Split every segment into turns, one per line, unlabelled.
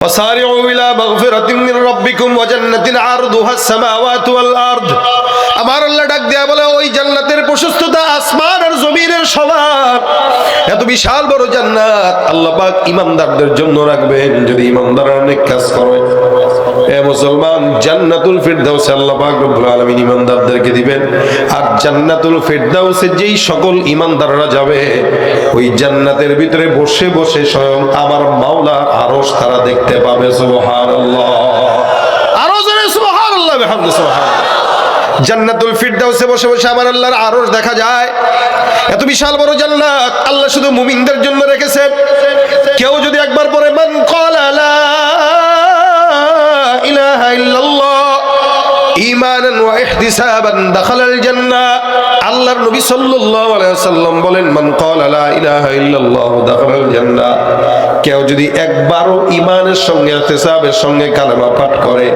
وسارعوا إلى مغفرة من ربكم وجنة عرضها السماوات والأرض। আমার আল্লাহ ডাক দেয়া বলে ওই জান্নাতের প্রশস্ততা আসমান আর জমিনের সমান। এত বিশাল বড় জান্নাত আল্লাহ পাক ঈমানদারদের জন্য রাখবেন যদি ঈমানদাররা নেক কাজ করে। এ মুসলমান, জান্নাতুল ফিরদাউস আল্লাহ পাক রব্বুল আলামিন ঈমানদারদেরকে দিবেন। আর জান্নাতুল ফিরদাউসে যেই সকল ঈমানদাররা যাবে ওই জান্নাতের ভিতরে বসে বসে স্বয়ং আমার মাওলার আরশ তারা দেখতে পাবে। সুবহানাল্লাহ, আরো জোরে সুবহানাল্লাহ, বিহামদি সুবহানাল্লাহ। জান্নাতুল ফিরদাউসে বসে বসে আমার আল্লাহর আরশ দেখা যায়। এত বিশাল বড় জান্নাত আল্লাহ শুধু মুমিনদের জন্য রেখেছেন। কেউ যদি একবার পড়ে মান ক্বালা লা ইলাহা ইল্লাল্লাহ ঈমানান ওয়া ইহতিসাবান দাখালাল জান্নাহ। আল্লাহর নবী সাল্লাল্লাহু আলাইহি ওয়াসাল্লাম বলেন মান ক্বালা লা ইলাহা ইল্লাল্লাহ দাখালাল জান্নাহ। কেউ যদি একবারও ঈমানের সঙ্গে ইহতিসাবের সঙ্গে কালেমা পাঠ করে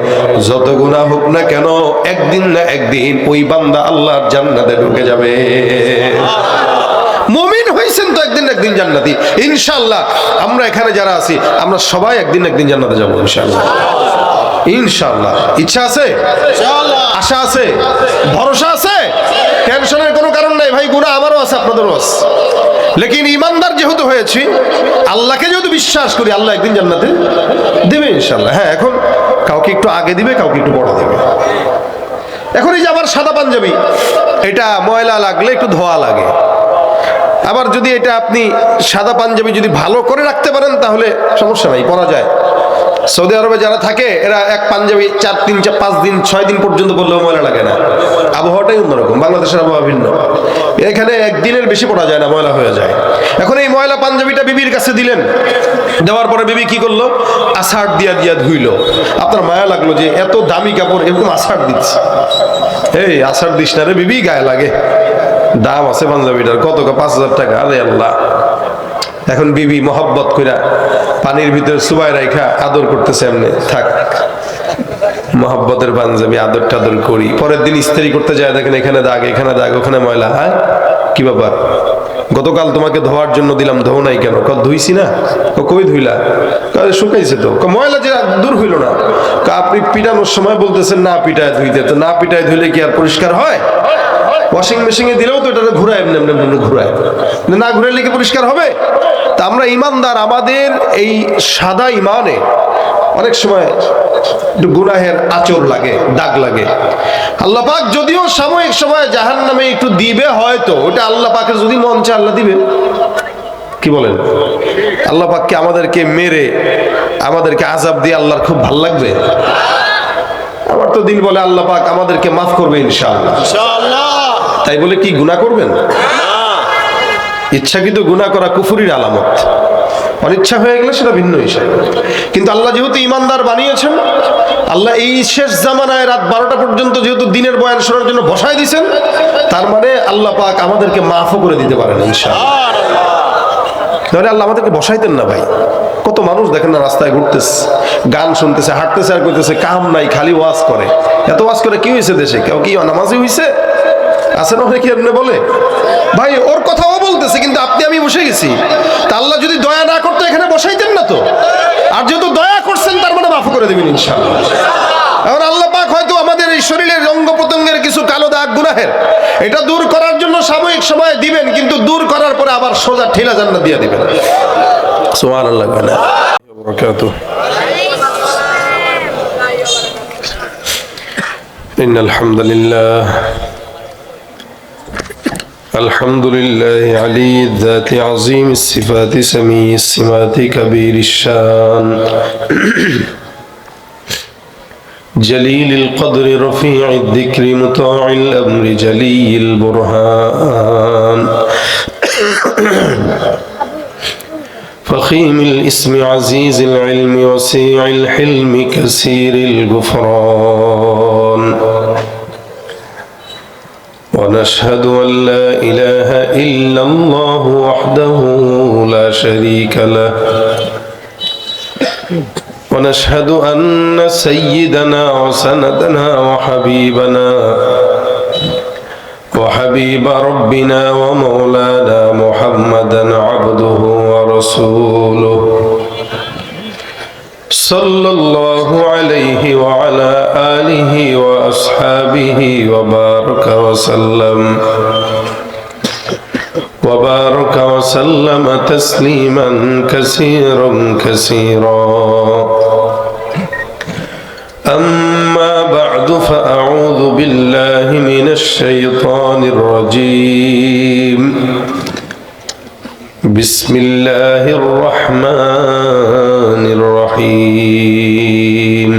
যত গুনাহ হোক না কেন একদিন না একদিন ওই বান্দা আল্লাহর জান্নাতে ঢুকে যাবে। মুমিন হইছেন তো একদিন না একদিন জান্নাতি ইনশাআল্লাহ। আমরা এখানে যারা আছি আমরা সবাই একদিন না একদিন জান্নাতে যাব ইনশাআল্লাহ। ইনশাআল্লাহ ইচ্ছা আছে, ইনশাআল্লাহ আশা আছে, ভরসা আছে। টেনশনের কোনো কারণ নাই ভাই, গুনাহ আমারও আছে আপনাদেরও আছে। লেকিন ইমানদার যেহেতু হয়েছি, আল্লাহকে যেহেতু বিশ্বাস করি, আল্লাহ একদিন জান্নাতে দেবে ইনশাআল্লাহ। হ্যাঁ, এখন কাউকে একটু আগে দিবে, কাউকে একটু পরে দিবে। এখন এই যে আমার সাদা পাঞ্জাবি, এটা ময়লা লাগলে একটু ধোয়া লাগে। আবার যদি এটা আপনি সাদা পাঞ্জাবি যদি ভালো করে রাখতে পারেন তাহলে সমস্যা নাই, পরা যায়। সৌদি আরবে যারা থাকে এরা এক পাঞ্জাবি 4 দিন 5 দিন 6 দিন পর্যন্ত পরলেও ময়লা লাগে না। আবহাওয়াটাই অন্যরকম, বাংলাদেশের আবহাওয়া ভিন্ন। এখানে একদিনের বেশি পরা যায় না, ময়লা হয়ে যায়। এখন এই ময়লা পাঞ্জাবিটা বিবির কাছে দিলেন, দেওয়ার পরে বিবি কি করলো? আষাঢ় দিয়া ধুইলো। আপনার মায়া লাগলো যে এত দামি কাপড় এরকম আষাঢ় দিচ্ছে। এই আষাঢ় দিস না রে বিবি, গায়ে লাগে। দাম আছে পাঞ্জাবিটার, কত? 5,000 টাকা। আরে আল্লাহ। এখন বিবি মহব্বত কইরা পানির ভিতরে সুবাই রাইখা আদর করতেছে। এমনি থাক, মহব্বতের পাঞ্জাবি আদর টাদর করি। পরের দিন ইস্ত্রি করতে যায়, দেখেন এখানে দাগ, এখানে দাগ, ওখানে ময়লা। হ্যাঁ, কি ব্যাপার? গতকাল তোমাকে ধোয়ার জন্য দিলাম, ধো নাই কেন? ধুইছি না। কই ধুইলা? শুকাইছে তো। ময়লা যে দূর হইল না। আপনি পিটানোর সময় বলতেছেন না পিটায় ধুইতে, তো না পিটায় ধুইলে কি আর পরিষ্কার হয়? ওয়াশিং মেশিনে দিলেও তো এটা ঘুরায়, এমনি ঘুরায় না, ঘুরাইলে কি পরিষ্কার হবে? তা আমরা ইমানদার, আমাদের এই সাদা ইমানে অনেক সময় একটু গুনাহের আচর লাগে, দাগ লাগে। আল্লাহ পাক যদিও সাময়িক সময় জাহান্নামে একটু দিবে, হয়তো ওটা আল্লাহ পাকের যদি মন চায় আল্লাহ দিবে। কি বলেন? আল্লাহ পাককে আমাদেরকে মেরে আমাদেরকে আযাব দিয়ে আল্লাহর খুব ভালো লাগবে? আমার তো দিন বলে আল্লাহ পাক আমাদেরকে মাফ করবে ইনশাআল্লাহ। তাই বলে কি গুনাহ করবেন? ইচ্ছাকৃত গুনাহ করা কুফরির আলামত। অনিচ্ছা হয়ে গেলে সেটা ভিন্ন বিষয়। কিন্তু আল্লাহ যেহেতু ঈমানদার বানিয়েছেন, আল্লাহ এই শেষ জামানায় রাত 12টা পর্যন্ত যেহেতু দিনের বয়ান শোনার জন্য বসায় দিয়েছেন, তার মানে আল্লাহ পাক আমাদেরকে মাফও করে দিতে পারেন ইনশাআল্লাহ। তাহলে আল্লাহ আমাদেরকে বসাইতেন না ভাই। কত মানুষ দেখেন না রাস্তায় ঘুরতেছে, গান শুনতেছে, হাঁটতেছে আর করতেছে, কাম নাই, খালি ওয়াজ করে। এত ওয়াজ করে কি হয়েছে দেশে? কেউ কি নামাজি হয়েছে? আছে না অনেকে এমনি বলে। ভাই ওর কথাও বলতেছে, কিন্তু আপনি আমি বসে গেছি। তা আল্লাহ যদি দয়া না করতো এখানে বসাইতেন না তো। আর যেহেতু দয়া করছেন তার মানে মাফ করে দেবেন ইনশাআল্লাহ। এখন আল্লাহ পাক হয়তো আমাদের এই শরীরের অঙ্গ প্রত্যঙ্গের কিছু কালো দাগ গুনাহের, এটা দূর করার জন্য সাময়িক সময় দিবেন, কিন্তু দূর করার পরে আবার সোজা ঠেলা জান্নাত দিয়ে দিবেন। সুবহানাল্লাহ। বারাকাতুহু। ইন্নাল হামদুলিল্লাহ الحمد لله علي الذات عظيم الصفات سميع السمات كبير الشان جليل القدر رفيع الذكر مطاع الأمر جلي البرهان فخيم الاسم عزيز العلم وسيع الحلم كثير الغفران ونشهد أن لا إله إلا الله وحده لا شريك له ونشهد أن سيدنا وسندنا وحبيب ربنا ومولانا محمدا عبده ورسوله সাল্লাল্লাহু আলাইহি ওয়া আলা আলিহি ওয়া আসহাবিহি ওয়া বারাকা ওয়া সাল্লাম وبارك وسلم تسليما كثيرا كثيرا أما بعد فأعوذ بالله من الشيطان الرجيم بسم الله الرحمن الرحيم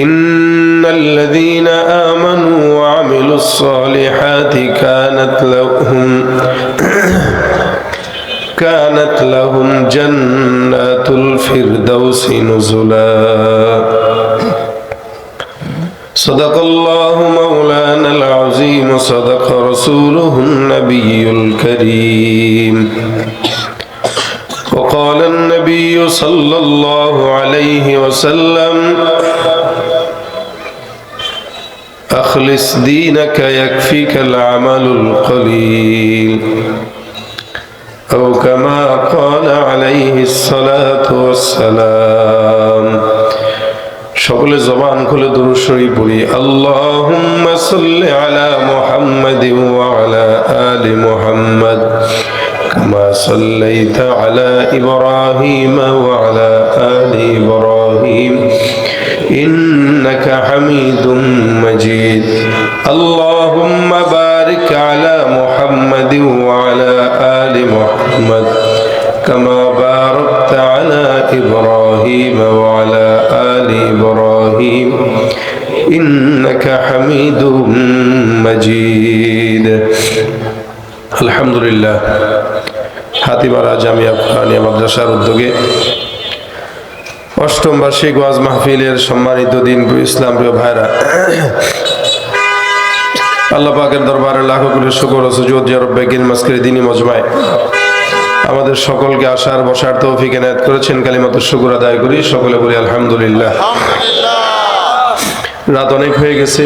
إن الذين آمنوا وعملوا الصالحات كانت لهم جنات الفردوس نزلا صدق الله مولانا العظيم صدق رسوله النبي الكريم وقال النبي صلى الله عليه وسلم أخلص دينك يكفيك العمل القليل أو كما قال عليه الصلاة والسلام সকলে জবান খুলে দুরূদ শরীফ পড়ি আল্লাহুম্মা সাল্লি আলা মুহাম্মাদিন ওয়া আলা আলি মুহাম্মাদ কামা সাল্লাইতা আলা ইব্রাহিম ওয়া আলা আলি ইব্রাহিম ইন্নাকা হামিদুম মাজিদ আল্লাহুম্মা বারিক আলা মুহাম্মাদিন ওয়া আলা আলি মুহাম্মাদ কামা বারাকতা আলা ইব্রাহিম ওয়া আলা আলি ইব্রাহিম ইন্নাকা হামিদুম মাজিদ আলহামদুলিল্লাহ হাতিমারা জামিয়া কুরআনিয়া মাদ্রাসার উদ্যোগে অষ্টম বার্ষিক ওয়াজ মাহফিলের সম্মানিত দিন ইসলাম প্রিয় ভাইরা, আল্লাহ পাকের দরবারে লাখো কোটি শুকর ও সুজুদ যে রব্বে কারীম আজকের দিনী মজমায় আমাদের সকলকে আসার বসার তৌফিক এনায়েত করেছেন। কালিমাতুশ শুকর আদায় করি, সকলে বলি আলহামদুলিল্লাহ। রাত অনেক হয়ে গেছে,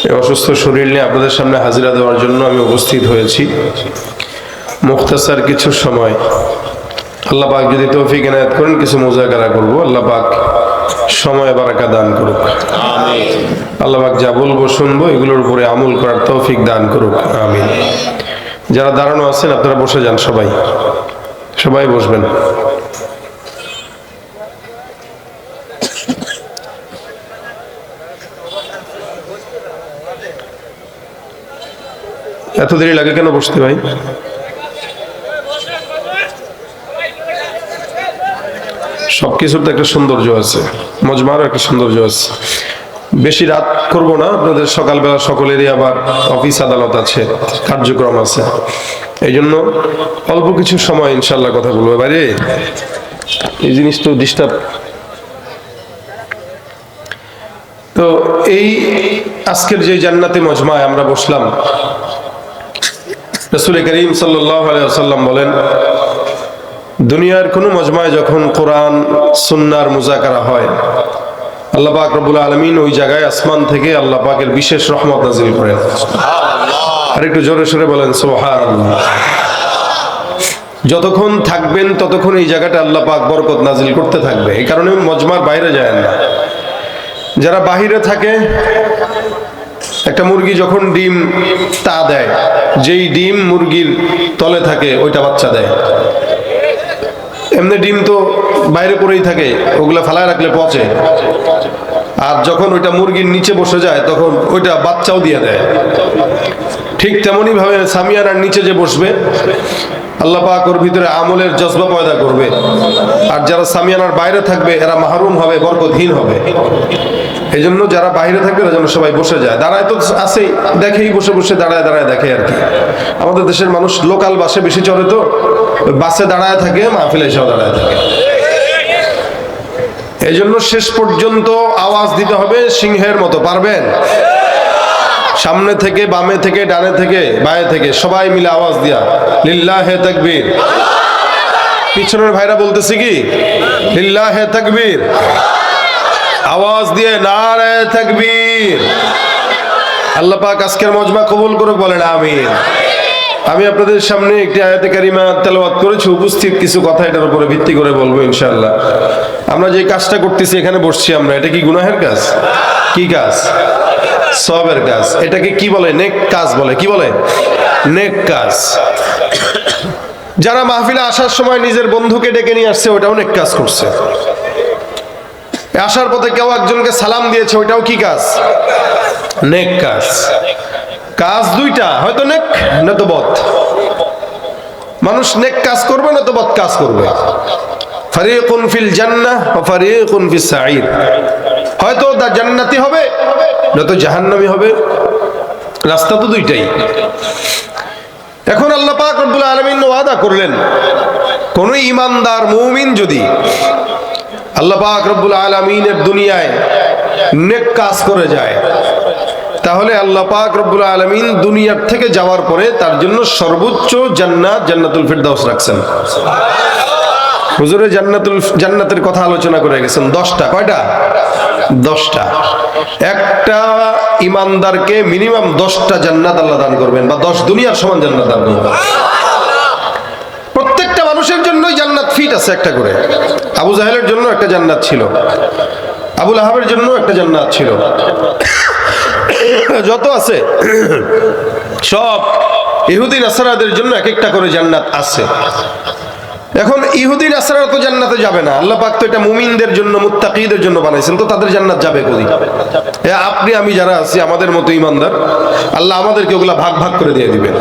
এই অসুস্থ শরীর নিয়ে আপনাদের সামনে হাজিরা দেওয়ার জন্য আমি উপস্থিত হয়েছি। মুখতাসার কিছু সময় আল্লাহ পাক যদি তৌফিক এনায়েত করেন কিছু মুযাকারা করব। আল্লাহ পাক সময় বারাকা দান করুক, আমিন। আল্লাহ পাক যা বলবো শুনবো এগুলোর উপরে আমল করার তৌফিক দান করুক, আমিন। যারা দাঁড়ানো আছেন আপনারা বসে যান, সবাই বসবেন। এত দেরি লাগে কেন বসতে ভাই? সবকিছুর তো একটা সৌন্দর্য আছে, মজমারও একটা সৌন্দর্য আছে। বেশি রাত করব না, আপনাদের সকালবেলা সকলেরই আবার অফিস আদালত আছে, কার্যক্রম আছে, এই জন্য অল্প কিছু সময় ইনশাল্লাহ কথা বলবো। বাইরে এই জিনিস তো ডিস্টার্ব। তো এই আজকের যে জান্নাতে মজমায় আমরা বসলাম, রাসূল করিম সাল্লাল্লাহু আলাইহি ওয়াসাল্লাম বলেন, দুনিয়ার কোন মজমায় যখন কোরআন সুন্নাহর মুযাকারা হয়, আল্লাহ পাক রব্বুল আলামিন ওই জায়গায় আসমান থেকে আল্লাহ পাকের বিশেষ রহমত নাযিল করেন। সুবহানাল্লাহ। আর একটু জোরে সোরে বলেন সুবহানাল্লাহ। যতক্ষণ থাকবেন ততক্ষণ এই জায়গাটা আল্লাহ পাক বরকত নাযিল করতে থাকবে। এই কারণে মজমার বাইরে যায় না। যারা বাহিরে থাকে, একটা মুরগি যখন ডিম তা দেয়, যেই ডিম মুরগির তলে থাকে ওইটা বাচ্চা দেয়। এমনি ডিম তো বাইরে পড়েই থাকে, ওগুলা ফালায় রাখলে পচে। আর যখন ওইটা মুরগির নিচে বসে যায় তখন ওইটা বাচ্চাও দিয়ে দেয়। ঠিক তেমনি ভাবে সামিয়ানার নিচে যে বসবে, আল্লাহ পাক ওর ভিতরে আমলের জজবা পয়দা করবে। আর যারা সামিয়ানার বাইরে থাকবে এরা মাহরুম হবে, বরকতহীন হবে। এই জন্য যারা বাইরে থাকবে এরা যেন সবাই বসে যায়। দাঁড়ায় তো আছেই, দেখেই বসে বসে দাঁড়ায় দাঁড়ায় দেখে আর কি। আমাদের দেশের মানুষ লোকাল বাসে বেশি চড়ে, তো বাসে দাঁড়ায় থাকে, মাহফিলে এসেও দাঁড়ায় থাকে। এই জন্য শেষ পর্যন্ত আওয়াজ দিতে হবে সিংহের মতো। পারবেন? সামনে থেকে, বামে থেকে, ডানে থেকে, বায়ে থেকে সবাই মিলে আওয়াজ দিয়া লিল্লাহে তাকবীর। পিছনের ভাইরা বলতেছি কি লিল্লাহে তাকবীর, আওয়াজ দিয়ে নারে তাকবীর। আল্লাহ পাক আজকের মজমা কবুল করুক, বলেন আমিন। আমি আপনাদের সামনে একটি আয়াতে কারিমা তেলাওয়াত করেছি, উপস্থিত কিছু কথা এটার উপরে ভিত্তি করে বলবো ইনশাআল্লাহ। আমরা যে কাজটা করতেছি, এখানে বসছি আমরা, এটা কি গুনাহের কাজ? কি কাজ? সওয়াবের কাজ। এটাকে কি বলে? নেক কাজ বলে। কি বলে? নেক কাজ। যারা মাহফিলে আসার সময় নিজের বন্ধুকে ডেকে নিয়ে আসছে, ওটাও নেক কাজ করছে। আসার পথে কেউ একজনকে সালাম দিয়েছে, ওইটাও কি কাজ? নেক কাজ। কাজ দুইটা, হয়তো নেক নয়তো বদ। মানুষ নেক কাজ করবে নয়তো বদ কাজ করবে। ফারিকুন ফিল জান্নাহ ওয়া ফারিকুন ফিস সাঈর। হয়তো দা জান্নাতি হবে নয়তো জাহান্নামী হবে। রাস্তা তো দুইটাই। এখন আল্লাহ পাক রব্বুল আলামিন ওয়াদা করলেন, কোন ঈমানদার মুমিন যদি আল্লাহ পাক রব্বুল আলামিনের দুনিয়ায় নেক কাজ করে যায়, তাহলে আল্লাহ পাক রব্বুল আলামিন দুনিয়ার থেকে যাওয়ার পরে তার জন্য সর্বোচ্চ জান্নাত জান্নাতুল ফিরদাউস রাখছেন। হুজুরে জান্নাতের কথা আলোচনা করে গেছেন 10টা। কয়টা? 10টা। একটা ঈমানদারকে মিনিমাম 10টা জান্নাত আল্লাহ দান করবেন, বা 10 দুনিয়ার সমান জান্নাত দান করবেন। প্রত্যেকটা মানুষের জন্যই জান্নাত ফিট আছে একটা করে। আবু জাহেলের জন্য একটা জান্নাত ছিল, আবু লাহাবের জন্য একটা জান্নাত ছিল, যত আছে সব ইহুদি নাসারাদের জন্য এক একটা করে জান্নাত আছে। এখন ইহুদি নাসারা তো জান্নাতে যাবে না, আল্লাহ পাক তো এটা মুমিনদের জন্য, মুত্তাকিদের জন্য বানাইছেন, তো তাদের জান্নাত যাবে কই? আপনি আমি যারা আছি আমাদের মতো ইমানদার, আল্লাহ আমাদেরকে ওগুলা ভাগ ভাগ করে দিয়ে দিবেন,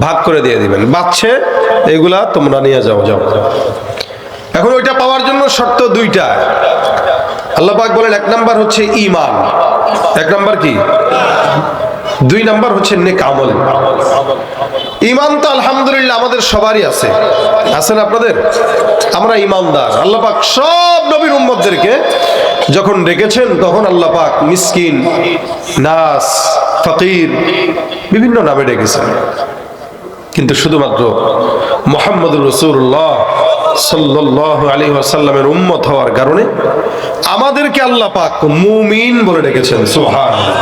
ভাগ করে দিয়ে দিবেন। বাচ্চে এগুলা তোমরা নিয়ে যাও। এখন ওইটা পাওয়ার জন্য শর্ত দুইটা। আল্লাহ পাক বলেন, 1 নাম্বার হচ্ছে ঈমান। 1 নাম্বার কি? 2 নাম্বার হচ্ছে নেক আমল। ঈমান তো আলহামদুলিল্লাহ আমাদের সবারই আছে। আছেন আপনাদের? আমরা ঈমানদার। আল্লাহ পাক সব নবীর উম্মতদেরকে যখন ডেকেছেন, তখন আল্লাহ পাক মিসকিন, নাস, ফকির বিভিন্ন নামে ডেকেছেন। কিন্তু শুধুমাত্র মুহাম্মদুর রাসূলুল্লাহ সাল্লাল্লাহু আলাইহি ওয়াসাল্লামের উম্মত হওয়ার কারণে আমাদেরকে আল্লাহ পাক মুমিন বলে ডেকেছেন। সুবহানাল্লাহ।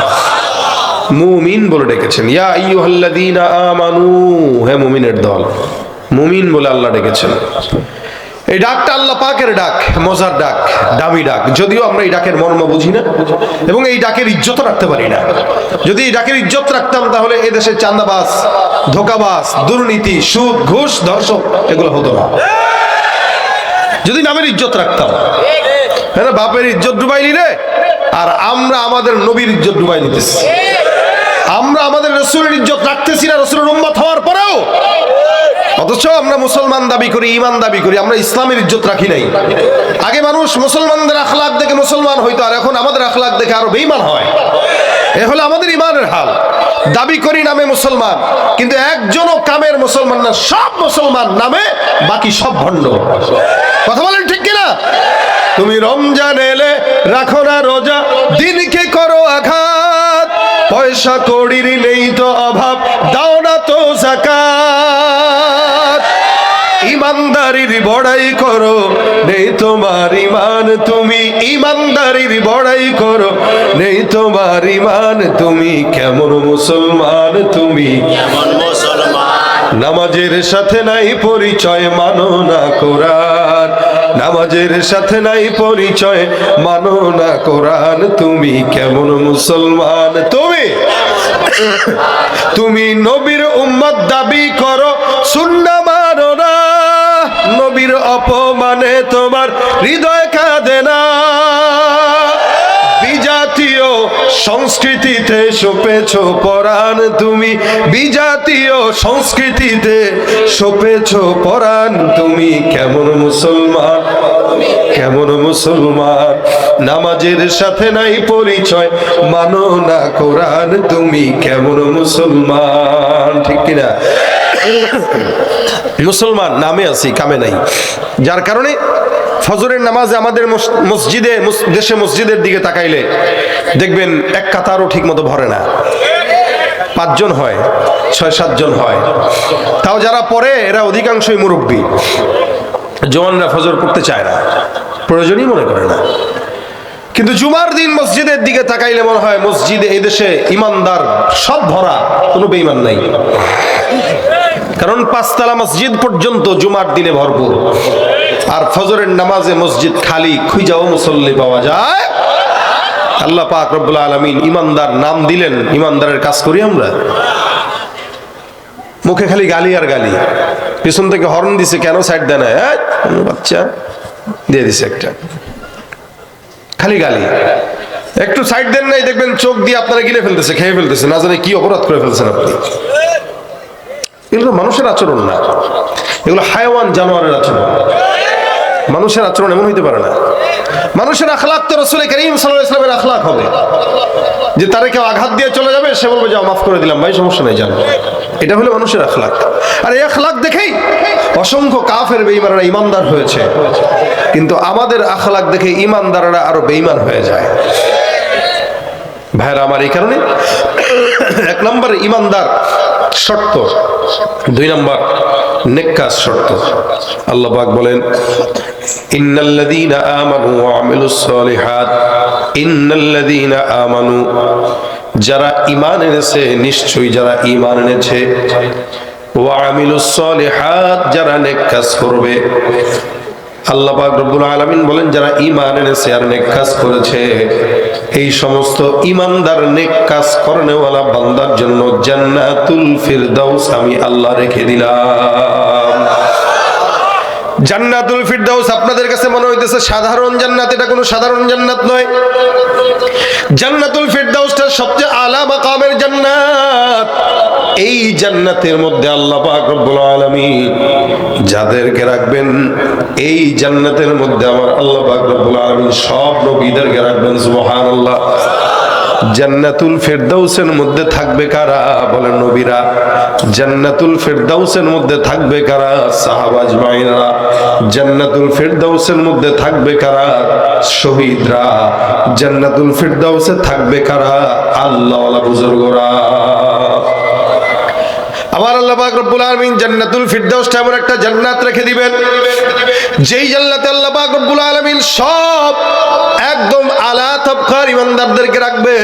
মুমিন বলে ডেকেছেন। ইয়া আইয়ুহাল্লাযীনা আমানু, হে মুমিনের দল। মুমিন বলে আল্লাহ ডেকেছেন। এই ডাকটা আল্লাহ পাকের ডাক, মজার ডাক, দামি ডাক। যদিও আমরা এই ডাকের মর্ম বুঝি না এবং এই ডাকের ইজ্জত রাখতে পারি না। যদি এই ডাকের ইজ্জত রাখতাম, তাহলে এই দেশের চাঁদাবাজ, ধোঁকাবাজ, দুর্নীতি, সুদ, ঘুষ, ধর্ষক এগুলো হতো না। যদি নামের ইজ্জত রাখতাম। হ্যাঁ, বাপের ইজ্জত ডুবাইলি রে, আর আমরা আমাদের নবীর ইজ্জত ডুবাই দিতেছি। আমরা আমাদের রাসূলের ইজ্জত রাখতেছি না রাসূলের উম্মত হওয়ার পরেও, অথচ আমরা মুসলমান দাবি করি, ঈমান দাবি করি, আমরা ইসলামের ইজ্জত রাখি নাই। আগে মানুষ মুসলমানদের আখলাক দেখে মুসলমান হইতো, আর এখন আমাদের আখলাক দেখে আরো বেঈমান হয়। এ হলো আমাদের ঈমানের হাল। দাবি করি নামে মুসলমান, কিন্তু একজনও কামের মুসলমান না। সব মুসলমান নামে, বাকি সব ভণ্ড। কথা বলেন ঠিক কিনা? তুমি রমজান এলে রাখো না রোজা, দিনকে করো আঘাত, পয়সা কড়ির নেই তো অভাব, দাও না তো যাকাত। ইমানদারির বড়াই করো, নেই তোমার ঈমান, তুমি ইমানদারির বড়াই করো, নেই তোমার ঈমান, তুমি কেমন মুসলমান, তুমি কেমন মুসলমান। নামাজের সাথে নাই পরিচয়, মানো না কোরআন, নামাজের সাথে নাই পরিচয়, মানো না কোরআন, তুমি কেমন মুসলমান। তুমি নবীর উম্মত দাবি করো, সুন্নাহ মানো না, নবীর অপমানে তোমার হৃদয় কাঁদে না। বিজাতীয় সংস্কৃতিতে সপেছো পরাণ, তুমি বিজাতীয় সংস্কৃতিতে সপেছো পরাণ, তুমি কেমন মুসলমান, কেমন মুসলমান। নামাজের সাথে নাই পরিচয়, মানো না কোরআন, তুমি কেমন মুসলমান। ঠিক কিনা? মুসলমান নামে আছি, কামে নাই। যার কারণে ফজরের নামাজে আমাদের মসজিদে, দেশে মসজিদের দিকে তাকাইলে দেখবেন এক কাতারও ঠিক মতো ভরে না। 5 জন হয়, 6-7 জন হয়। তাও যারা পড়ে এরা অধিকাংশই মুরব্বী। জওয়ানরা ফজর পড়তে চায় না, প্রয়োজনই মনে করে না। কিন্তু জুমার দিন মসজিদের দিকে তাকাইলে মনে হয় মসজিদে এই দেশে ইমানদার সব ভরা, কোনো বেঈমান নাই। কারণ 5 তলা মসজিদ পর্যন্ত জুমার দিনে ভরপুর, আর ফজরের নামাজে মসজিদ খালি, খুঁজাও মুসল্লি পাওয়া যায়। আল্লাহ পাক রব্বুল আলামিন ইমানদার নাম দিলেন, ইমানদারের কাজ করি আমরা। মুখে খালি গালি আর গালি, পিছন থেকে হর্ন দিছে, কেন সাইড দেয় না, বাচ্চা দিয়ে দিছে একটা, খালি গালি। একটু সাইড দেন নাই, দেখবেন চোখ দিয়ে আপনারা গিলে ফেলতেছে, খেয়ে ফেলতেছে, না জানে কি অপরাধ করে ফেলছেন আপনি। এগুলো মানুষের আচরণ না, এগুলো হায়াওয়ান জানোয়ারের আচরণ। মানুষের আচরণ এমন হইতে পারে না। মানুষের আখলাক তো রাসূল করিম সাল্লাল্লাহু আলাইহি ওয়াসাল্লামের আখলাক হবে যে তারে কেউ আঘাত দিয়ে চলে যাবে, সে বলবে যাও মাফ করে দিলাম ভাই, সমস্যা নাই, জানো। এটা হলো মানুষের আখলাক। আর এই আখলাক দেখেই অসংখ্য কাফের বেঈমানরা ইমানদার হয়েছে, কিন্তু আমাদের আখলাক দেখে ইমানদাররা আরো বেঈমান হয়ে যায়। ভাইরা আমার, এই কারণে 1 নম্বর ইমানদার শর্ত, 2 নম্বর নেককার শর্ত। আল্লাহ পাক বলেন ইন্নাল্লাযীনা আমানু ওয়া আমিলুস সালিহাত, ইন্নাল্লাযীনা আমানু, যারা ঈমান এনেছে, নিশ্চয়ই যারা ঈমান এনেছে, ওয়া আমিলুস সালিহাত, যারা নেক কাজ করবে। আল্লাহ পাক রব্বুল আলামিন বলেন যারা ঈমান এনেছে আর নেক কাজ করেছে, এই সমস্ত ঈমানদার নেক কাজ করনেওয়ালা বান্দার জন্য জান্নাতুল ফিরদাউস আমি আল্লাহ রেখে দিলাম। জান্নাতুল ফিরদাউস আপনাদের কাছে মনে হইতেছে সাধারণ জান্নাত, এটা কোনো সাধারণ জান্নাত নয়। জান্নাতুল ফিরদাউসটা সবচেয়ে আলা মাকামের জান্নাত। এই জান্নাতের মধ্যে আল্লাহ পাক রব্বুল আলামিন যাদেরকে রাখবেন, এই জান্নাতের মধ্যে আমার আল্লাহ পাক রব্বুল আলামিন সব নবীদেরকে রাখবেন। সুবহানাল্লাহ। জান্নাতুল ফিরদাউসের মধ্যে থাকবে কারা? বলেন নবীরা। জান্নাতুল ফিরদাউসের মধ্যে থাকবে কারা? সাহাবা আজমাইনরা। জান্নাতুল ফিরদাউসের মধ্যে থাকবে কারা? শহীদরা। জান্নাতুল ফিরদাউসে থাকবে কারা? আল্লাহওয়ালা বুজুর্গরা। আমার আল্লাহ পাক রব্বুল আলামিন জান্নাতুল ফিরদাউসটা এমন একটা জান্নাত রেখে দিবেন, যেই জান্নাতে আল্লাহ পাক রব্বুল আলামিন সব একদম আলা তাবকার ইমানদারদেরকে রাখবে।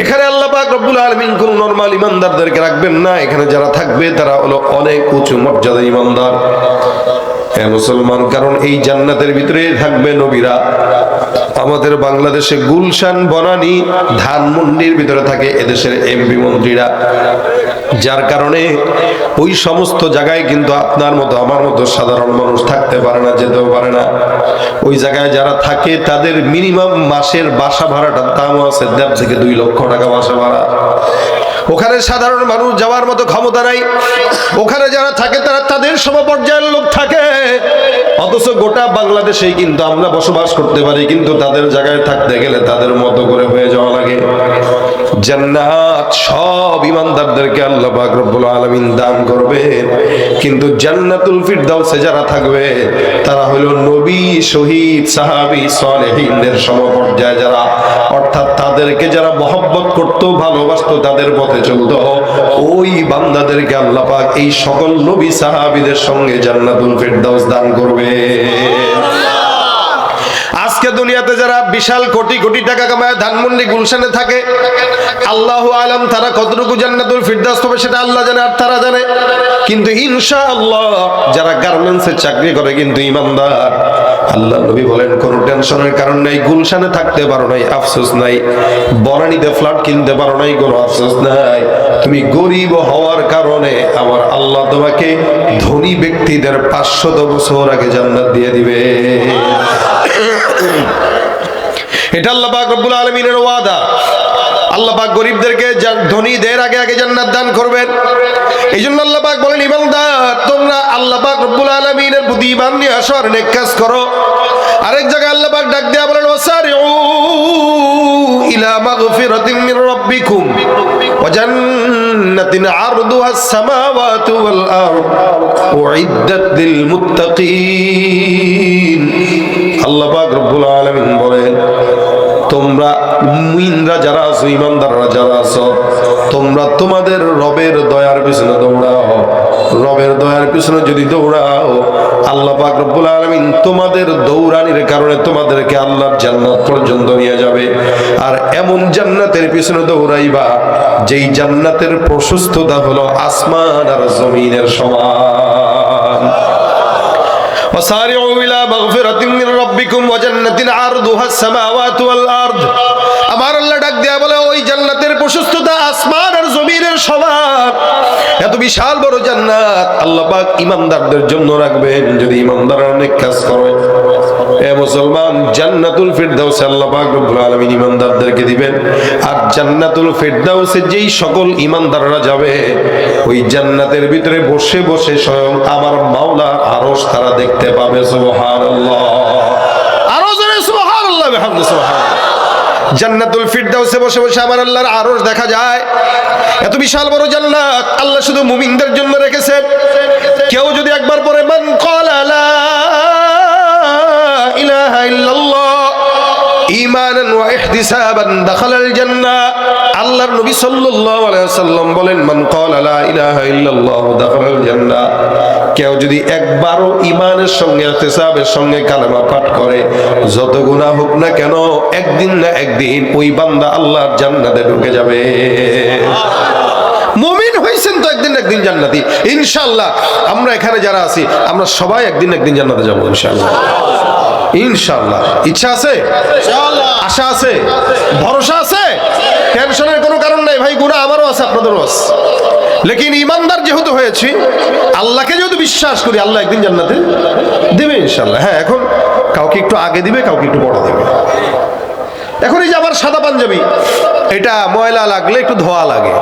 এখানে আল্লাহ পাক রব্বুল আলামিন কোন নরমাল ইমানদারদেরকে রাখবেন না, এখানে যারা থাকবে তারা হলো অনেক উঁচু মর্যাদার ইমানদার। হ্যাঁ মুসলমান, কারণ এই জান্নাতের ভিতরে থাকবে নবীরা। আমাদের বাংলাদেশে গুলশান, বনানী, ধানমন্ডির ভিতরে থাকে এদেশের এমপি মন্ত্রীরা, যার কারণে ওই সমস্ত জায়গায় কিন্তু আপনার মতো আমার মতো সাধারণ মানুষ থাকতে পারে না, যেতেও পারে না। ওই জায়গায় যারা থাকে তাদের মিনিমাম মাসের বাসা ভাড়াটার দাম আছে 1.5 থেকে 2 লক্ষ টাকা বাসা ভাড়া। ওখানে সাধারণ মানুষ যাওয়ার মতো ক্ষমতা নাই। ওখানে যারা থাকে তারা তাদের সমপর্যায়ের লোক থাকে, অথচ গোটা বাংলাদেশেই কিন্তু আমরা বসবাস করতে পারি, কিন্তু তাদের জায়গায় থাকতে গেলে তাদের মতো করে হয়ে যাওয়া লাগে। জান্নাত সব ইমানদারদেরকে আল্লাহ পাক রব্বুল আলামিন দান করবে, কিন্তু জান্নাতুল ফিরদাউসে যারা থাকবে তারা হলো নবী, শহীদ, সাহাবী, সালেহিনদের সমপর্যায়ে যারা, অর্থাৎ তাদেরকে যারা মহব্বত করত, ভালোবাসত, তাদের পথে চলতো, ওই বান্দাদেরকে আল্লাহ পাক এই সকল নবী সাহাবীদের সঙ্গে জান্নাতুল ফিরদাউস দান করবে। আজকে দুনিয়াতে যারা বিশাল কোটি কোটি টাকা কামায় ধানমন্ডি, গুলশানে থাকে, আল্লাহু আলাম তারা কতটুকু জান্নাতুল ফিরদাউস পাবে সেটা আল্লাহ জানে আর তারা জানে। কিন্তু ইনশাআল্লাহ যারা গার্মেন্টসে চাকরি করে কিন্তু ইমানদার, আল্লাহ নবী বলেন কোনো টেনশনের কারণ নাই। গুলশানে থাকতে পারো নাই, আফসোস নাই। বনানীতে ফ্ল্যাট কিনতে পারো নাই, কোনো আফসোস নাই। তুমি গরিব হওয়ার কারণে আমার আল্লাহ তোমাকে ধনী ব্যক্তিদের 500 বছর আগে জান্নাত দিয়ে দিবে। এটা আল্লাহ পাক রব্বুল আলামিনের ওয়াদা। আল্লাহ পাক গরিবদেরকে ধনীদের আগে আগে জান্নাত দান করবেন। এইজন্য আল্লাহ পাক বলেন ইমানদার তোমরা আল্লাহ পাক রব্বুল আলামিনের প্রতি ঈমান নিয়ে আসো আর নেক কাজ করো। আরেক জায়গায় আল্লাহ পাক ডাক দেয়া বলেন ওয়াসারিউ ইলা মাগফিরাতিন মির রাব্বিকুম ওয়া জান্নাতিন আরদুহাস সামাওয়াতু ওয়াল আরদ উইদ্দাত লিল মুত্তাকিন। আল্লাহ পাক রব্বুল আলামিন বলেন তোমরা মুমিনরা যারা আছো, ইমানদাররা যারা আছো, তোমরা তোমাদের রবের দয়ার পিছনে দৌড়াও। রবের দয়ার পিছনে যদি দৌড়াও, আল্লাহ পাক রব্বুল আলামিন তোমাদের দৌড়ানির কারণে তোমাদেরকে আল্লাহর জান্নাত পর্যন্ত নিয়ে যাবে। আর এমন জান্নাতের পিছনে দৌড়াইবা যেই জান্নাতের প্রশস্ততা হলো আসমান আর জমিনের সমান। وسارعوا إلى مغفرة من ربكم وجنة عرضها السماوات والأرض। আমার আল্লাহ ডাক দেয়া বলে ওই জান্নাতের প্রশস্ততা আসমান আর জমিনের সমান। এত বিশাল বড় জান্নাত আল্লাহ পাক ইমানদারদের জন্য রাখবেন যদি ইমানদাররা অনেক কাজ করে। এ মুসলমান, জান্নাতুল ফিরদাউস আল্লাহ পাক রব্বুল আলামিন ইমানদারদেরকে দিবেন। আর জান্নাতুল ফিরদাউসে যেই সকল ইমানদাররা যাবে, ওই জান্নাতের ভিতরে বসে বসে স্বয়ং আমার মাওলার আরশ তারা দেখতে পাবে। সুবহানাল্লাহ, আরো জোরে সুবহানাল্লাহ, বিহামদি সুবহানাল্লাহ। জান্নাতুল ফিরদাউসে বসে বসে আমার আল্লাহর আরশ দেখা যায়। এত বিশাল বড় জান্নাত আল্লাহ শুধু মুমিনদের জন্য রেখেছেন। কেউ যদি একবার পরে মান ক্বালা লা ইলাহা ইল্লাল্লাহ ঈমানান ওয়া ইহতিসাবান দাখালাল জান্নাহ। আল্লাহর নবী সাল্লাল্লাহু আলাইহি ওয়াসাল্লাম বলেন, মান ক্বালা লা ইলাহা ইল্লাল্লাহ দাখালাল জান্নাহ। কেউ যদি একবারও ঈমানের সঙ্গে ইহতিসাবের সঙ্গে কালেমা পাঠ করে, যত গুনাহ হোক না কেন, একদিন না একদিন ওই বান্দা আল্লাহর জান্নাতে ঢুকে যাবে। মুমিন হইছেন তো একদিন না একদিন জান্নাতি ইনশাআল্লাহ। আমরা এখানে যারা আছি আমরা সবাই একদিন না একদিন জান্নাতে যাব ইনশাআল্লাহ। ইনশাআল্লাহ। ইচ্ছা আছে, আশা আছে, ভরসা আছে, টেনশনের কোনো কারণ নাই ভাই। গুনাহ আমারও আছে, আপনাদেরও আছে, লেকিন ইমানদার যেহেতু হয়েছি, আল্লাহকে যেহেতু বিশ্বাস করি, আল্লাহ একদিন জান্নাতে দেবে ইনশাআল্লাহ। হ্যাঁ, এখন কাউকে একটু আগে দিবে, কাউকে একটু পরে দিবে। এখন এই যে আমার সাদা পাঞ্জাবি, এটা ময়লা লাগলে একটু ধোয়া লাগে।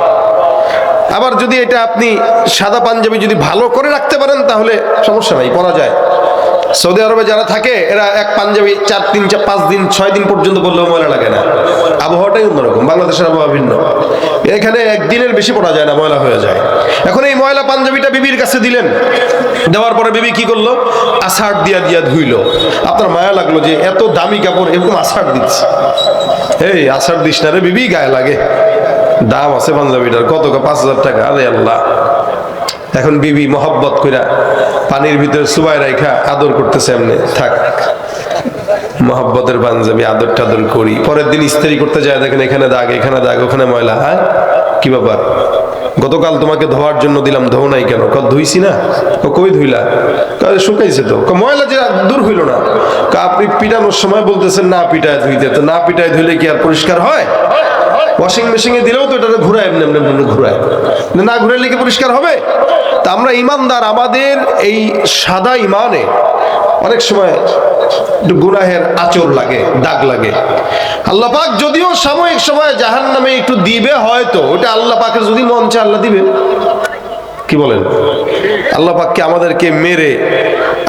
আবার যদি এটা আপনি সাদা পাঞ্জাবি যদি ভালো করে রাখতে পারেন তাহলে সমস্যা নাই, পরা যায়। সৌদি আরবে যারা থাকে এরা এক পাঞ্জাবি 4 দিন 5 দিন 6 দিন পর্যন্ত পরলেও ময়লা লাগে না। আবহাওয়াটাই অন্যরকম, বাংলাদেশের আবহাওয়া ভিন্ন। এখানে একদিনের বেশি পরা যায় না, ময়লা হয়ে যায়। এখন এই ময়লা পাঞ্জাবিটা বিবির কাছে দিলেন, দেওয়ার পরে বিবি কি করলো? আষাঢ় দিয়া দিয়া ধুইলো। আপনার মায়া লাগলো যে এত দামি কাপড় এরকম আষাঢ় দিচ্ছে। এই আষাঢ় দিস না রে বিবি, গায়ে লাগে। দাম আছে পাঞ্জাবিটার, কত? 5,000 টাকা। আরে আল্লাহ। এখন বিবি মহব্বত কইরা পানির ভিতরে সুবাই রাইখা আদর করতেছে। এমনি থাক, মহব্বতের পাঞ্জাবি, আদর টাদর করি। পরের দিন ইস্ত্রি করতে যায়, দেখেন এখানে দাগ, এখানে দাগ, ওখানে ময়লা। হ্যাঁ, কি ব্যাপার? গতকাল তোমাকে ধোয়ার জন্য দিলাম, ধো নাই কেন? ধুইছি না। কই ধুইলা? শুকাইছে তো। ময়লা যে দূর হইল না। আপনি পিটানোর সময় বলতেছেন না পিটায় ধুইতে, তো না পিটায় ধুইলে কি আর পরিষ্কার হয়? ওয়াশিং মেশিনে দিলেও তো এটা ঘুরায়, এমনি ঘুরায় না, ঘুরাইলে কি পরিষ্কার হবে? তা আমরা ইমানদার, আমাদের এই সাদা ইমানে অনেক সময় একটু গুনাহের আচর লাগে, দাগ লাগে। আল্লাহ পাক যদিও সাময়িক সময় জাহান্নামে একটু দিবে, হয়তো ওটা আল্লাহ পাকের যদি মন চায় আল্লাহ দিবে। কি বলেন? আল্লাহ পাককে আমাদেরকে মেরে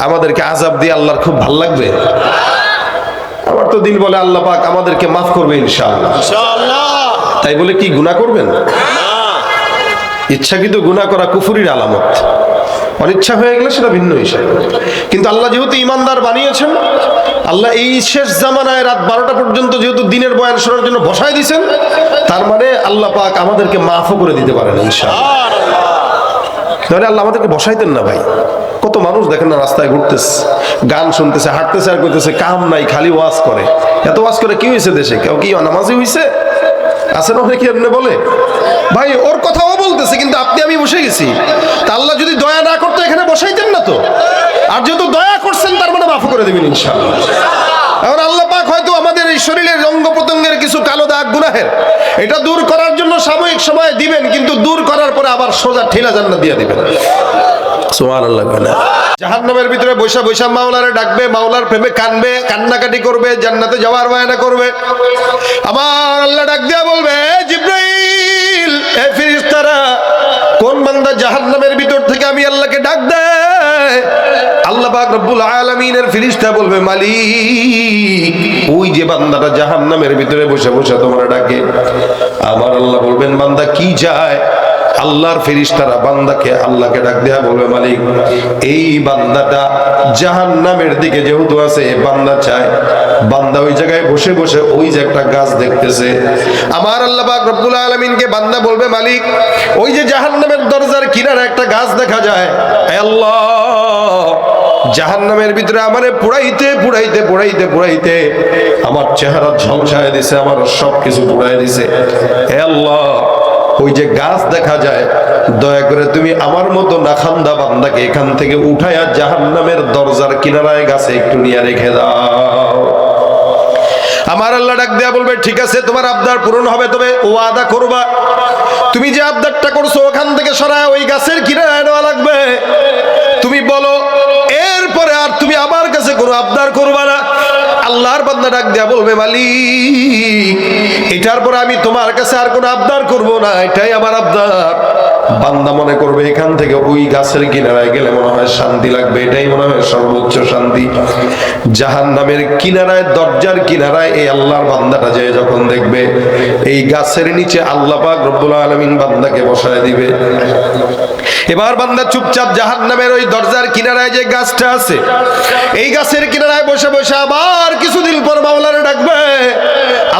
আমাদেরকে আযাব দিয়ে আল্লাহর খুব ভালো লাগবে? আমার তো দিল বলে আল্লাহ পাক আমাদেরকে মাফ করবে ইনশাআল্লাহ। তাই বলে কি গুনাহ করবেন? ইচ্ছাকৃত গুনাহ করা কুফরির আলামত। অনিচ্ছা হয়ে গেলে সেটা ভিন্ন বিষয়। কিন্তু আল্লাহ যেহেতু ইমানদার বানিয়েছেন, আল্লাহ এই শেষ জামানায় রাত 12টা পর্যন্ত যেহেতু দিনের বয়ান শোনার জন্য বসায় দিয়েছেন, তার মানে আল্লাহ পাক আমাদেরকে মাফও করে দিতে পারেন ইনশাআল্লাহ। তাহলে আল্লাহ আমাদেরকে বসাইতেন না ভাই। কত মানুষ দেখেন না রাস্তায় ঘুরতেছে, গান শুনতেছে, হাঁটতেছে, আর করতেছে, কাম নাই, খালি ওয়াজ করে। এত ওয়াজ করে কি হয়েছে দেশে? কেউ কি নামাজি হয়েছে? আছে না অনেকে এমনি বলে। ভাই ওর কথাও বলতেছে, কিন্তু আপনি আমি বসে গেছি। তা আল্লাহ যদি দয়া না করতো এখানে বসাইতেন না তো। আর যেহেতু দয়া করছেন তার মানে মাফ করে দেবেন ইনশাআল্লাহ। এখন আল্লাহ পাক হয়তো আমাদের এই শরীরের অঙ্গ প্রত্যঙ্গের কিছু কালো দাগ গুনাহের, এটা দূর করার জন্য সাময়িক সময় দিবেন, কিন্তু দূর করার পরে আবার সোজা ঠেলা জান্নাত দিয়ে দিবেন। সুবহানাল্লাহ। জাহান্নামের ভিতরে বৈশা বৈশা মাওলারে ডাকবে, মাওলার প্রেমে কানবে, কান্নাকাটি করবে, জান্নাতে যাওয়ার বায়না করবে। আমার আল্লাহ ডাক দিয়া বলবে, জিবরাইল, এ ফেরেশতারা, কোন বান্দা জাহান্নামের ভিতর থেকে আমি আল্লাহকে ডাক দেয়? আল্লাহ পাক রব্বুল আলামিনের ফেরেশতা বলবে, মালিক, ওই যে বান্দাটা জাহান্নামের ভিতরে বসে বসে তোমরা ডাকে। আমার আল্লাহ বলবেন, বান্দা কি চায়? আল্লাহর ফেরেশতারা বান্দাকে আল্লাহকে ডাক দেয়া বলবে, মালিক এই বান্দাটা জাহান্নামের দিকে যেহেতু আছে, বান্দা চায়, বান্দা ওই জায়গায় বসে বসে ওই যে একটা গাছ দেখতেছে। আমার আল্লাহ পাক রব্বুল আলামিনকে বান্দা বলবে, মালিক ওই যে জাহান্নামের দরজার কিনারে একটা গাছ দেখা যায়, হে আল্লাহ জাহান্নামের ভিতরে আমারে পুড়াইতে পুড়াইতে পুড়াইতে পুড়াইতে আমার চেহারা ঝলসায় দিছে, আমার সবকিছু পুড়াই দিছে। হে আল্লাহ ওই যে গাছ দেখা যায়, দয়া করে তুমি আমার মতো নাখান্দা বান্দাকে এখান থেকে উঠাইয়া জাহান্নামের দরজার কিনারায় গাছে একটু নিয়ে রেখে দাও। আমার আল্লাহ ডাক দেয়া বলবে, ঠিক আছে তোমার আবদার পূরণ হবে, তবে ওয়াদা করবা তুমি যে আবদারটা করছো ওখান থেকে সরায় ওই গাছের কিনারায় নেওয়া লাগবে। তুমি বলো, এরপরে আর তুমি আমার কাছে কোনো আবদার করবা না। আল্লাহর বান্দা ডাক দেয়া বলবে, মালিক এটার পরে আমি তোমার কাছে আর কোনো আবদার করব না, এটাই আমার আবদার। বান্দা মনে করবে এখান থেকে ওই গাছের কিনারায় গেলে মনে হয় শান্তি লাগবে, এটাই মনে হয় সর্বোচ্চ শান্তি। জাহান্নামের কিনারায়, দরজার কিনারায় এই আল্লাহর বান্দাটা যায় যখন দেখবে এই গাছের নিচে আল্লাহ পাক রব্বুল আলামিন বান্দাকে বসায় দিবে। এবার বান্দা চুপচাপ জাহান্নামের ওই দরজার কিনারায় যে গাছটা আছে, এই গাছের কিনারায় বসে বসে আবার কিছুদিন পর মাওলারে ডাকবে।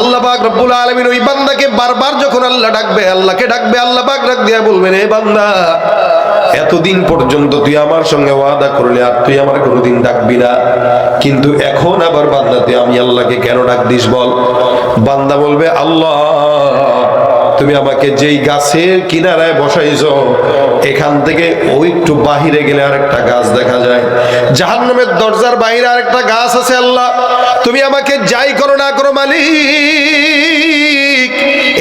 আল্লাহ পাক রব্বুল আলামিন ওই বান্দাকে বারবার যখন আল্লাহ ডাকবে, আল্লাহকে ডাকবে, আল্লাহ পাক ডাক দিয়া বলবেন, হে বান্দা এতদিন পর্যন্ত তুই আমার সঙ্গে ওয়াদা করলি আর তুই আমার কোনোদিন ডাকবি না, কিন্তু এখন আবার বান্দা তুই আমি আল্লাহকে কেন ডাক দিস বল? বান্দা বলবে, আল্লাহ তুমি আমাকে যেই গাছের কিনারায় বসাইছো এখান থেকে ওই একটু বাহিরে গেলে আরেকটা গাছ দেখা যায়, জাহান্নামের দরজার বাইরে আরেকটা গাছ আছে। আল্লাহ তুমি আমাকে যাই করো না করো মালিক,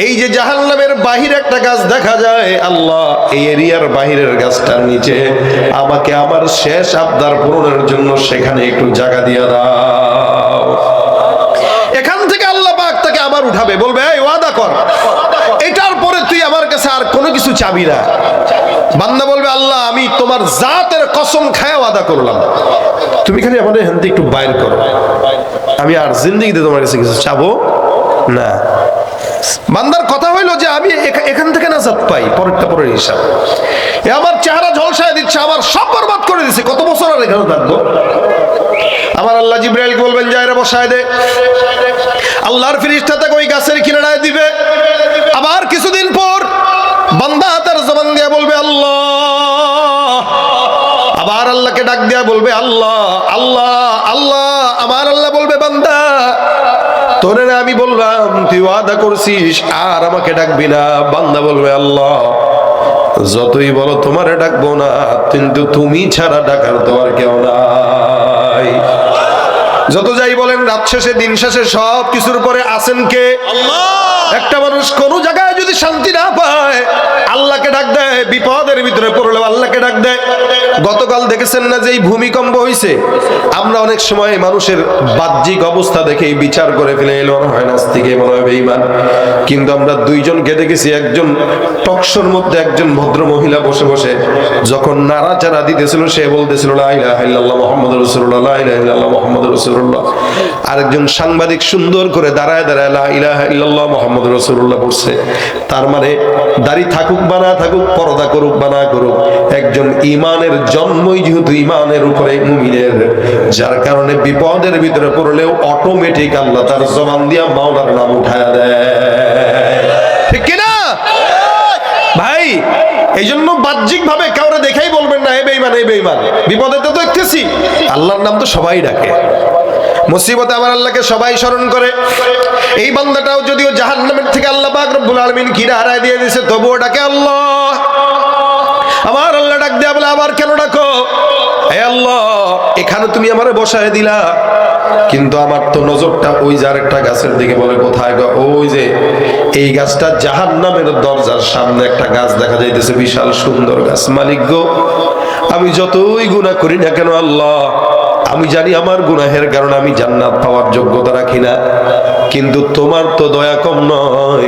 এই যে জাহান্নামের বাহিরে একটা গাছ দেখা যায়, আল্লাহ এই এরিয়ার বাহিরের গাছটার নিচে আমাকে আমার শেষ আবদার পূরণের জন্য সেখানে একটু জায়গা দিয়ে দাও। এখান থেকে আল্লাহ পাক তাকে আবার উঠাবে, বলবে, এই ওয়াদা কর, এটার পরে তুই আমার কাছে আর কোনো কিছু চাবি না। বান্দা বলবে, আল্লাহ আমি তোমার জাতের কসম খায় ওয়াদা করলাম, তুমি খালি আমাদের এখান থেকে একটু বাইর করো, আমি আর জিন্দেগিতে তোমার কাছে কিছু চাবো না। বান্দার কথা হইলো যে আমি এখান থেকে নাজাত পাই, পরেরটা পরের হিসাব। আমার চেহারা ঝলসায় দিচ্ছে, আমার সব বরবাদ করে দিচ্ছে, কত বছর আর এখানে থাকবো? আমার আল্লাহ জিবরাইলকে বলবেন, যায়রা বসায় দে। আল্লাহর ফেরেশতা তাকে ওই গাছের কিনারায় দিবে। আবার কিছুদিন পর বান্দা তার জবান দিয়ে বলবে, আল্লাহ। আবার আল্লাহকে ডাক দিয়া বলবে, আল্লাহ আল্লাহ আল্লাহ। আমার আল্লাহ বলবে, বান্দা তোরে না আমি বললাম তুই ওয়াদা করছিস আর আমাকে ডাকবি না? বান্দা বলবে, আল্লাহ যতই বলো তোমারে ডাকবো না, কিন্তু তুমি ছাড়া ডাকার তো আর কেউ নাই। যত যাই বলেন রাত শেষে দিন শেষে সব কিছুর পরে আছেন কে? আল্লাহ। একটা মানুষ কোন জায়গায় যদি শান্তি না পায় আল্লাহকে ডাক দেয়, বিপদের ভিতরে পড়লে আল্লাহকে ডাক দেয়। গতকাল দেখেছেন না যে এই ভূমিকম্প হয়েছে, আমরা অনেক সময় মানুষের বাহ্যিক অবস্থা দেখে বিচার করে ফেলে, এলো হয় নাস্তিকে মনে হয় বেঈমান, কিন্তু আমরা দুইজনকে দেখেছি, একজন টকশোর মধ্যে একজন ভদ্র মহিলা বসে বসে যখন নাড়াচাড়া দিতেছিল সে বলতেছিল লা ইলাহা ইল্লাল্লাহ মুহাম্মাদুর রাসূলুল্লাহ, লা ইলাহা ইল্লাল্লাহ মুহাম্মাদুর রাসূলুল্লাহ। আরেকজন সাংবাদিক সুন্দর করে দাঁড়ায় দাঁড়ায় লা ইলাহা ইল্লাল্লাহ মুহাম্মাদুর রাসূলুল্লাহ পড়ছে। তার মানে দাড়ি থাকুক বা না থাকুক, পর্দা করুক বা না করুক, একজন ইমানের জন্মই যেহেতু ইমানের উপরে মুমিনের, যার কারণে বিপদের ভিতরে পড়লেও অটোমেটিক আল্লাহ তার জবান দিয়া মাওলার নাম উঠায়া দেয়, ঠিক কিনা ভাই? এই জন্য বাহ্যিক ভাবে কাউরে দেখাই বলবেন না এই বেঈমান এই বেঈমান। বিপদে তো দেখতেছি আল্লাহর নাম তো সবাই ডাকে, মুসিবতে আমার আল্লাহকে সবাই স্মরণ করে। এই বান্দাটাও যদিও জাহান্নামের থেকে আল্লাহ পাক রব্বুল আলামিন কিনারায় দিয়ে দিয়েছে, তবুও ডাকে আল্লাহ। আমার আল্লাহ ডাক দেয়া বলে, আবার কেন ডাকো? হে আল্লাহ এখানে তুমি আমারে বসায় দিলা, কিন্তু আমার তো নজরটা ওই যে আরেকটা গাছের দিকে। বলে, কোথায় গো? ওই যে এই গাছটা জাহান্নামের দরজার সামনে একটা গাছ দেখা যাইতেছে, বিশাল সুন্দর গাছ। মালিক গো আমি যতই গুনাহ করি না কেন আল্লাহ, আমি জানি আমার গুনাহের কারণে আমি জান্নাত পাওয়ার যোগ্যতা রাখি না, কিন্তু তোমার তো দয়া কম নয়,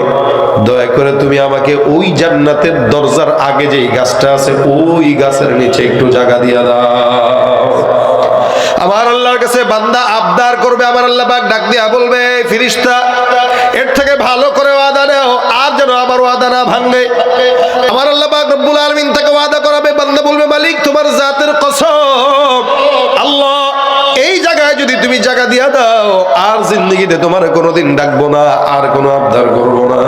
দয়া করে তুমি আমাকে ওই জান্নাতের দরজার আগে যেই গাছটা আছে ওই গাছের নিচে একটু জায়গা দিয়া দাও। আমার আল্লাহর কাছে বান্দা আবদার করবে, আমার আল্লাহ পাক ডাক দিয়া বলবে, ফেরেশতা এর থেকে ভালো করে ওয়াদা নাও, আর যেন আবার ওয়াদা না ভাঙে, আমার আল্লাহ পাক রব্বুল আলামিন তাকে ওয়াদা করাবে, বান্দা বলবে মালিক তোমার জাতের কসম আল্লাহ এই জায়গায় যদি তুমি জায়গা দিয়া দাও আর জিন্দেগিতে তোমার কোনোদিন ডাকবো না, আর কোনো আবদার করবো না।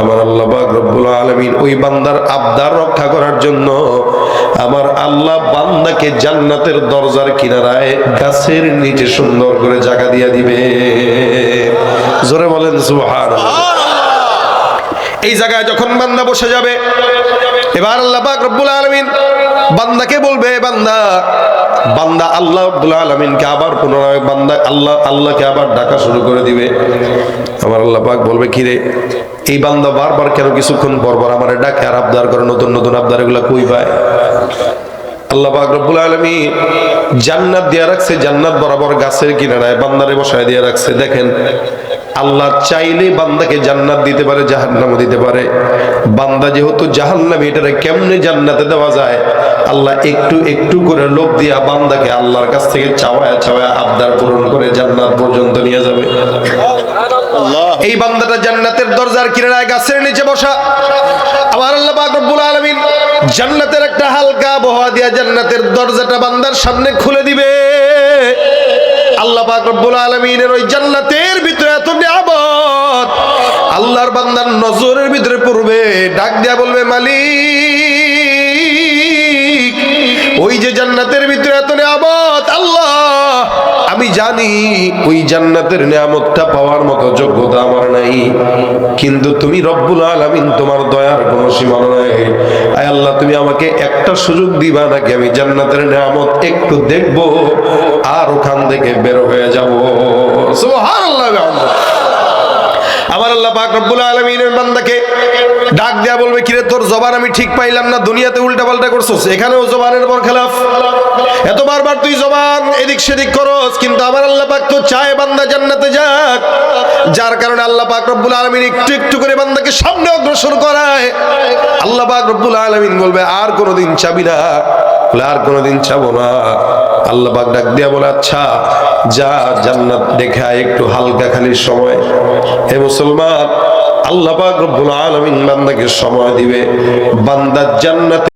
আমার আল্লাহ পাক রব্বুল আলামিন ওই বান্দার আবদার রক্ষা করার জন্য আমার আল্লাহ বান্দাকে জান্নাতের দরজার কিনারায় গাছের নিচে সুন্দর করে জায়গা দিয়া দিবে। জোরে বলেন সুবহানাল্লাহ। এই জায়গায় যখন বান্দা বসে যাবে, এবার আল্লাহ পাক রব্বুল আলামিন বান্দাকে বলবে, বান্দা বান্দা আল্লাহ রব্বুল আলামিনকে আবার পুনরায় বান্দা আল্লাহকে আবার ডাকা শুরু করে দিবে। আমার আল্লাহ পাক বলবে কিরে এই বান্দা বারবার কেন কিছুক্ষণ পর পর আমারে ডাকে আর আবদার করে, নতুন নতুন আবদার এগুলা কই পায়? আল্লাহ পাক রব্বুল আলামিন জান্নাত দিয়া রাখছে, জান্নাত বরাবর গাছের কিনারায় বান্দারে বসায় দিয়া রাখছে। দেখেন আল্লাহ চাইলে বান্দাকে জান্নাত দিতে পারে, জাহান্নামও দিতে পারে। বান্দা যেহেতু জাহান্নামী, এটারে কেমনে জান্নাতে দেওয়া যায়? আল্লাহ একটু একটু করে লোভ দিয়া বান্দাকে আল্লাহর কাছ থেকে চাওয়ায় চাওয়ায় আবদার পূরণ করে জান্নাত পর্যন্ত নিয়ে যাবে। এই বান্দাটা জান্নাতের দরজার কিনারায় গাছের নিচে বসা, আমার আল্লাহ পাক রব্বুল আলামিন জান্নাতের একটা হালকা আবহাওয়া দিয়া জান্নাতের দরজাটা বান্দার সামনে খুলে দিবে। আল্লাহ পাক রব্বুল আলামিনের ওই জান্নাতের ভিতরে এত নিয়ামত আল্লাহর বান্দার নজরের ভিতরে পড়বে, ডাক দিয়া বলবে মালিক ওই যে জান্নাতের ভিতরে এত নিয়ামত আল্লাহ আমি জানি ওই জান্নাতের নিয়ামতটা পাওয়ার মতো যোগ্যতা আমার নাই, কিন্তু তুমি রব্বুল আলামিন তোমার দয়ার কোনো সীমানা নাই। আয় আল্লাহ তুমি আমাকে একটা সুযোগ দিবা নাকি আমি জান্নাতের নিয়ামত একটু দেখবো আর ওখান থেকে বের হয়ে যাব। সুবহানাল্লাহ। আমার আল্লাহ পাক রব্বুল আলামিনের বান্দাকে ডাক দেয়া বলবে কিরে তোর জবান আমি ঠিক পাইলাম না, দুনিয়াতে উল্টা পাল্টা করছস, এখানেও জবানের বরখেলাফ, এত বারবার তুই জবান এদিক সেদিক করস, কিন্তু আমার আল্লাহ পাক তো চায় বান্দা জান্নাতে যাক, যার কারণে আল্লাহ পাক রব্বুল আলামিন একটু একটু করে বান্দাকে সামনে অগ্রসর করায়। আল্লাহ পাক রব্বুল আলামিন বলবে আর কোনোদিন চাবি না, আর কোনোদিন চাবো না। আল্লাহ পাক ডাক দিয়া বলে আচ্ছা যা জান্নাত দেখা একটু হালকা খালির সময়। হে মুসলমান, আল্লাহ পাক রব্বুল আলামিন বান্দাকে সময় দিবে, বান্দা জান্নাতে